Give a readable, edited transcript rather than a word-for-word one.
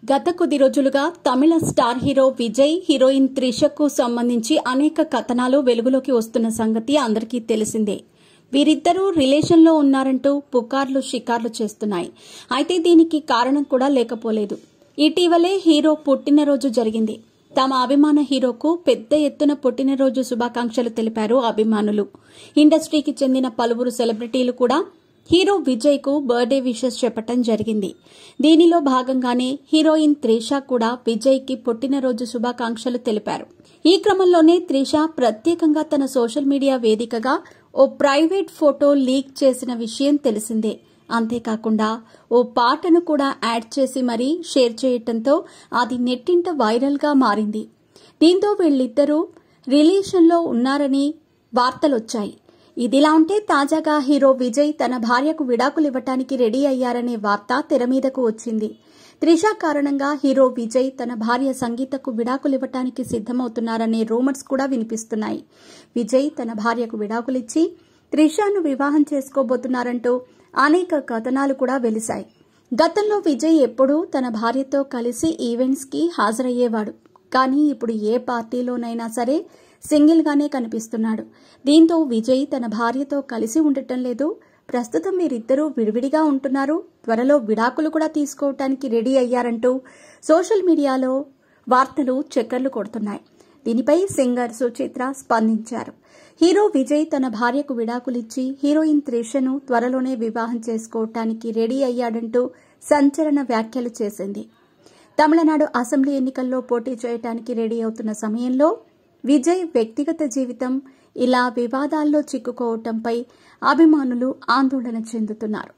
గత కొద్ది రోజులుగా తమిళ స్టార్ హీరో విజయ్, హీరోయిన్ త్రిషకు సంబంధించి అనేక కథనాలు వెలుగులోకి వస్తున్న సంగతి అందరికీ తెలిసిందే. వీరిద్దరూ రిలేషన్లో ఉన్నారంటూ పుకార్లు షికార్లు చేస్తున్నాయి. అయితే దీనికి కారణం కూడా లేకపోలేదు. ఇటీవలే హీరో పుట్టినరోజు జరిగింది. తమ అభిమాన హీరోకు పెద్ద ఎత్తున పుట్టినరోజు శుభాకాంక్షలు తెలిపారు అభిమానులు. ఇండస్ట్రీకి చెందిన పలువురు సెలబ్రిటీలు కూడా హీరో విజయ్ కు బర్త్డే విషెస్ చెప్పడం జరిగింది. దీనిలో భాగంగానే హీరోయిన్ త్రిష కూడా విజయ్ కి పుట్టినరోజు శుభాకాంక్షలు తెలిపారు. ఈ క్రమంలోనే త్రిష ప్రత్యేకంగా తన సోషల్ మీడియా వేదికగా ఓ ప్రైవేట్ ఫోటో లీక్ చేసిన విషయం తెలిసిందే. అంతేకాకుండా ఓ పాటను కూడా యాడ్ చేసి మరీ షేర్ చేయటంతో అది నెట్టింట వైరల్ గా మారింది. దీంతో వీళ్ళిద్దరూ రిలేషన్లో ఉన్నారని వార్తలొచ్చాయి. ఇదిలా ఉంటే తాజాగా హీరో విజయ్ తన భార్యకు విడాకులు ఇవ్వటానికి రెడీ అయ్యారనే వార్త తెరమీదకు వచ్చింది. త్రిష కారణంగా హీరో విజయ్ తన భార్య సంగీతకు విడాకులు ఇవ్వటానికి సిద్దమవుతున్నారనే రూమర్స్ కూడా వినిపిస్తున్నాయి. విజయ్ తన భార్యకు విడాకులిచ్చి త్రిషను వివాహం చేసుకోబోతున్నారంటూ అనేక కథనాలు కూడా వెలిశాయి. గతంలో విజయ్ ఎప్పుడూ తన భార్యతో కలిసి ఈవెంట్స్ కి హాజరయ్యేవాడు. కానీ ఇప్పుడు ఏ పార్టీలోనైనా సరే సింగిల్ గానే కనిపిస్తున్నాడు. దీంతో విజయ్ తన భార్యతో కలిసి ఉండటం లేదు. ప్రస్తుతం వీరిద్దరూ విడివిడిగా ఉంటున్నారు. త్వరలో విడాకులు కూడా తీసుకోవటానికి రెడీ అయ్యారంటూ సోషల్ మీడియాలో వార్తలు చక్కర్లు కొడుతున్నాయి. దీనిపై సింగర్ సుచిత్ర స్పందించారు. హీరో విజయ్ తన భార్యకు విడాకులిచ్చి హీరోయిన్ త్రిషను త్వరలోనే వివాహం చేసుకోవటానికి రెడీ అయ్యాడంటూ సంచలన వ్యాఖ్యలు చేసింది. తమిళనాడు అసెంబ్లీ ఎన్నికల్లో పోటీ చేయడానికి రెడీ అవుతున్న సమయంలో విజయ్ వ్యక్తిగత జీవితం ఇలా వివాదాల్లో చిక్కుకోవటంపై అభిమానులు ఆందోళన చెందుతున్నారు.